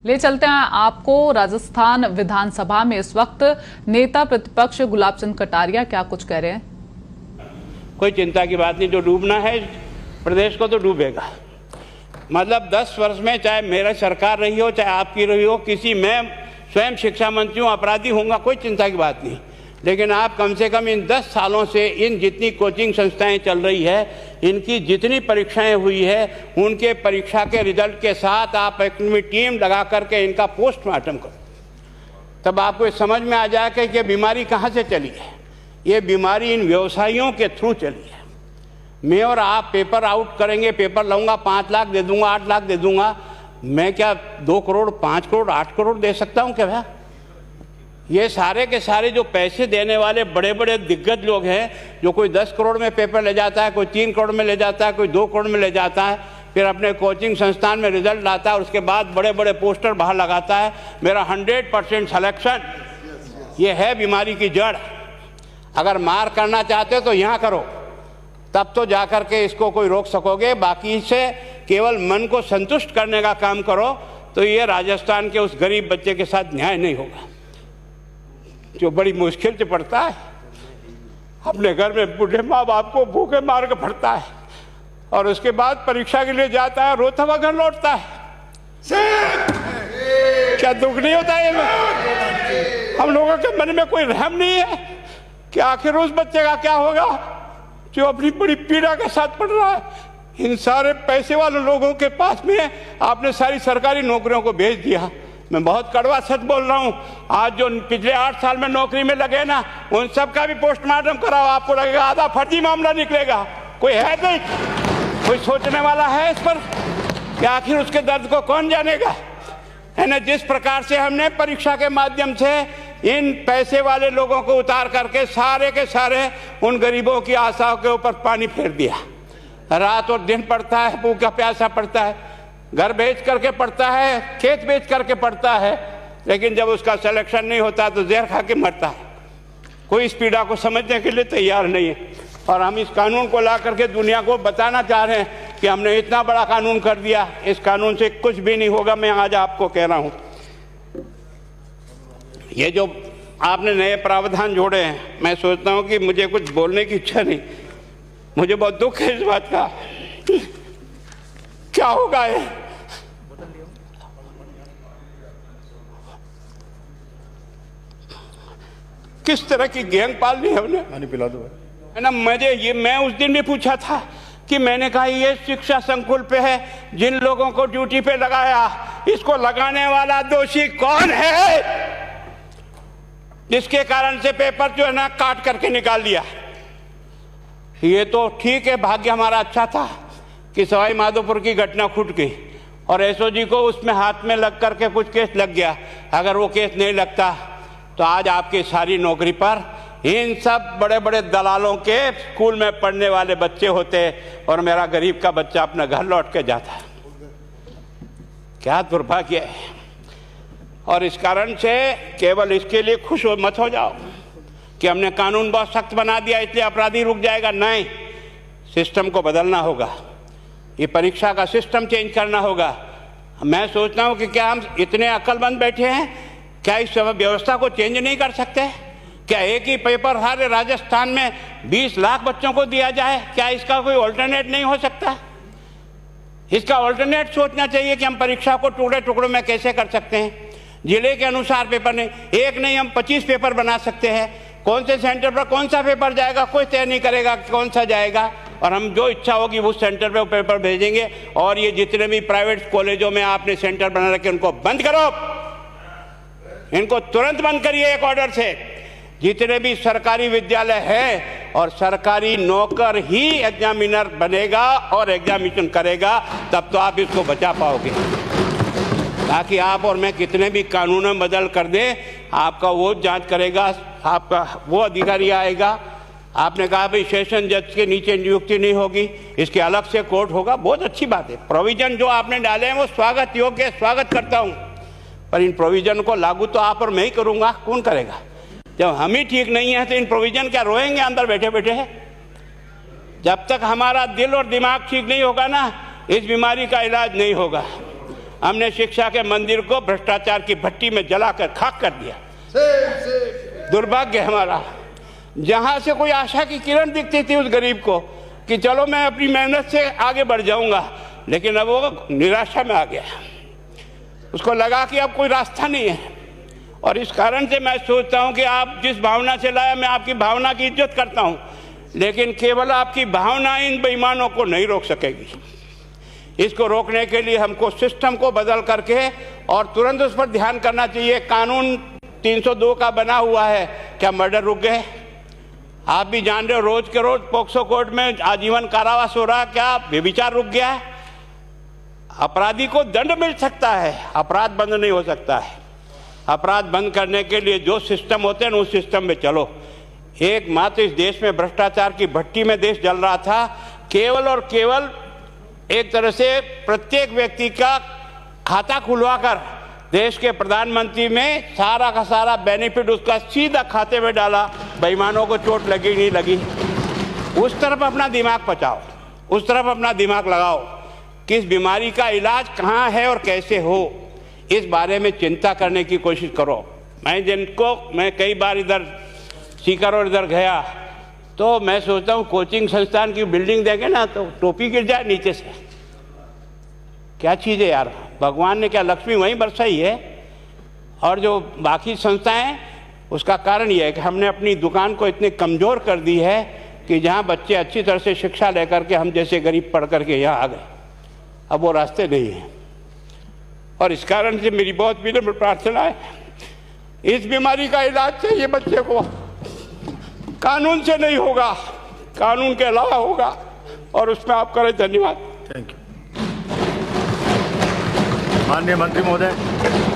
ले चलते हैं आपको राजस्थान विधानसभा में इस वक्त नेता प्रतिपक्ष गुलाब चंद कटारिया क्या कुछ कह रहे हैं। कोई चिंता की बात नहीं, जो डूबना है प्रदेश को तो डूबेगा। मतलब 10 वर्ष में चाहे मेरा सरकार रही हो चाहे आपकी रही हो, किसी मैं स्वयं शिक्षा मंत्री हूँ, अपराधी होऊंगा, कोई चिंता की बात नहीं। लेकिन आप कम से कम इन 10 सालों से इन जितनी कोचिंग संस्थाएं चल रही है, इनकी जितनी परीक्षाएं हुई है, उनके परीक्षा के रिजल्ट के साथ आप एक टीम लगा करके इनका पोस्टमार्टम करो, तब आपको ये समझ में आ जाएगा कि ये बीमारी कहाँ से चली है। ये बीमारी इन व्यवसायियों के थ्रू चली है। मैं और आप पेपर आउट करेंगे, पेपर लाऊंगा, 5 लाख दे दूंगा, 8 लाख दे दूंगा, मैं क्या 2 करोड़ 5 करोड़ 8 करोड़ दे सकता हूँ क्या भैया? ये सारे के सारे जो पैसे देने वाले बड़े बड़े दिग्गज लोग हैं, जो कोई 10 करोड़ में पेपर ले जाता है, कोई 3 करोड़ में ले जाता है, कोई 2 करोड़ में ले जाता है, फिर अपने कोचिंग संस्थान में रिजल्ट लाता है, उसके बाद बड़े बड़े पोस्टर बाहर लगाता है, मेरा 100% सिलेक्शन। ये है बीमारी की जड़। अगर मार करना चाहते हो तो यहाँ करो, तब तो जा कर के इसको कोई रोक सकोगे। बाकी से केवल मन को संतुष्ट करने का काम करो तो ये राजस्थान के उस गरीब बच्चे के साथ न्याय नहीं होगा, जो बड़ी मुश्किल से पढ़ता है, अपने घर में बूढ़े माँ बाप को भूखे मार के पढ़ता है और उसके बाद परीक्षा के लिए जाता है, रोता हुआ घर लौटता है। क्या दुख नहीं होता है? हम लोगों के मन में कोई रहम नहीं है कि आखिर उस बच्चे का क्या होगा जो अपनी बड़ी पीड़ा के साथ पढ़ रहा है। इन सारे पैसे वाले लोगों के पास में आपने सारी सरकारी नौकरियों को भेज दिया। मैं बहुत कड़वा सच बोल रहा हूँ। आज जो पिछले 8 साल में नौकरी में लगे ना, उन सब का भी पोस्टमार्टम कराओ, आपको लगेगा आधा फर्जी मामला निकलेगा। कोई है नहीं, कोई सोचने वाला है इस पर कि आखिर उसके दर्द को कौन जानेगा, है ना। जिस प्रकार से हमने परीक्षा के माध्यम से इन पैसे वाले लोगों को उतार करके सारे के सारे उन गरीबों की आशाओं के ऊपर पानी फेर दिया। रात और दिन पढ़ता है, भूखा प्यासा पढ़ता है, घर बेच करके पढ़ता है, खेत बेच करके पढ़ता है, लेकिन जब उसका सिलेक्शन नहीं होता तो जहर खा के मरता है। कोई इस पीड़ा को समझने के लिए तैयार नहीं है। और हम इस कानून को ला करके दुनिया को बताना चाह रहे हैं कि हमने इतना बड़ा कानून कर दिया, इस कानून से कुछ भी नहीं होगा। मैं आज आपको कह रहा हूँ, ये जो आपने नए प्रावधान जोड़े हैं, मैं सोचता हूँ कि मुझे कुछ बोलने की इच्छा नहीं, मुझे बहुत दुख है इस बात का। क्या होगा ये? किस तरह की गैंग पाल ली है हमने? पानी पिला दो, है ना। मैं उस दिन भी पूछा था कि मैंने कहा ये शिक्षा संकुल पे है, जिन लोगों को ड्यूटी पे लगाया, इसको लगाने वाला दोषी कौन है, जिसके कारण से पेपर जो है ना काट करके निकाल दिया। ये तो ठीक है, भाग्य हमारा अच्छा था कि सवाई माधोपुर की घटना फूट गई और एसओजी को उसमें हाथ में लग करके कुछ केस लग गया। अगर वो केस नहीं लगता तो आज आपकी सारी नौकरी पर इन सब बड़े बड़े दलालों के स्कूल में पढ़ने वाले बच्चे होते और मेरा गरीब का बच्चा अपना घर लौट के जाता। क्या दुर्भाग्य है। और इस कारण से केवल इसके लिए खुश मत हो जाओ कि हमने कानून बहुत सख्त बना दिया इसलिए अपराधी रुक जाएगा। नहीं, सिस्टम को बदलना होगा, ये परीक्षा का सिस्टम चेंज करना होगा। मैं सोचता हूँ कि क्या हम इतने अक्लमंद बैठे हैं, क्या इस व्यवस्था को चेंज नहीं कर सकते? क्या एक ही पेपर हर राजस्थान में 20 लाख बच्चों को दिया जाए? क्या इसका कोई ऑल्टरनेट नहीं हो सकता? इसका ऑल्टरनेट सोचना चाहिए कि हम परीक्षा को टुकड़े टुकड़ों में कैसे कर सकते हैं। जिले के अनुसार पेपर नहीं, एक नहीं हम 25 पेपर बना सकते हैं। कौन से सेंटर पर कौन सा पेपर जाएगा कोई तय नहीं करेगा कौन सा जाएगा, और हम जो इच्छा होगी उस सेंटर पे वो पेपर भेजेंगे। और ये जितने भी प्राइवेट कॉलेजों में आपने सेंटर बना रखे उनको बंद करो, इनको तुरंत बंद करिए एक ऑर्डर से। जितने भी सरकारी विद्यालय है और सरकारी नौकर ही एग्जामिनर बनेगा और एग्जामिनेशन करेगा, तब तो आप इसको बचा पाओगे। ताकि आप और मैं कितने भी कानून बदल कर दें, आपका वो जांच करेगा, आपका वो अधिकारी आएगा। आपने कहा भाई सेशन जज के नीचे नियुक्ति नहीं होगी, इसके अलग से कोर्ट होगा, बहुत अच्छी बात है। प्रोविजन जो आपने डाले हैं वो स्वागत योग्य है, स्वागत करता हूँ, पर इन प्रोविजन को लागू तो आप और मैं ही करूँगा, कौन करेगा? जब हम ही ठीक नहीं है तो इन प्रोविजन क्या रोएंगे अंदर बैठे बैठे है? जब तक हमारा दिल और दिमाग ठीक नहीं होगा ना, इस बीमारी का इलाज नहीं होगा। हमने शिक्षा के मंदिर को भ्रष्टाचार की भट्टी में जलाकर खाक कर दिया। दुर्भाग्य हमारा, जहां से कोई आशा की किरण दिखती थी उस गरीब को कि चलो मैं अपनी मेहनत से आगे बढ़ जाऊंगा, लेकिन अब वो निराशा में आ गया। उसको लगा कि अब कोई रास्ता नहीं है। और इस कारण से मैं सोचता हूं कि आप जिस भावना से लाया, मैं आपकी भावना की इज्जत करता हूं, लेकिन केवल आपकी भावना इन बेईमानों को नहीं रोक सकेगी। इसको रोकने के लिए हमको सिस्टम को बदल करके और तुरंत उस पर ध्यान करना चाहिए। कानून 302 का बना हुआ है, क्या मर्डर रुक गए? आप भी जान रहे हो, रोज के रोज पोक्सो कोर्ट में आजीवन कारावास हो रहा, क्या व्यभिचार रुक गया है? अपराधी को दंड मिल सकता है, अपराध बंद नहीं हो सकता है। अपराध बंद करने के लिए जो सिस्टम होते हैं उस सिस्टम में चलो। एकमात्र इस देश में भ्रष्टाचार की भट्टी में देश जल रहा था। केवल और केवल एक तरह से प्रत्येक व्यक्ति का खाता खुलवाकर देश के प्रधानमंत्री में सारा का सारा बेनिफिट उसका सीधा खाते में डाला। बेईमानों को चोट लगी नहीं लगी। उस तरफ अपना दिमाग बचाओ, उस तरफ अपना दिमाग लगाओ। किस बीमारी का इलाज कहाँ है और कैसे हो, इस बारे में चिंता करने की कोशिश करो। मैं कई बार इधर सीकर और इधर गया तो मैं सोचता हूँ कोचिंग संस्थान की बिल्डिंग देंगे ना तो टोपी गिर जाए नीचे से। क्या चीज़ है यार, भगवान ने क्या लक्ष्मी वहीं बरसाई है। और जो बाकी संस्थाएं, उसका कारण यह है कि हमने अपनी दुकान को इतनी कमज़ोर कर दी है कि जहाँ बच्चे अच्छी तरह से शिक्षा लेकर के हम जैसे गरीब पढ़ करके यहाँ आ गए, अब वो रास्ते नहीं हैं। और इस कारण से मेरी बहुत विनम्र प्रार्थना है, इस बीमारी का इलाज चाहिए बच्चे को, कानून से नहीं होगा, कानून के अलावा होगा। और उसमें आप करें। धन्यवाद। Thank you. माननीय मंत्री महोदय।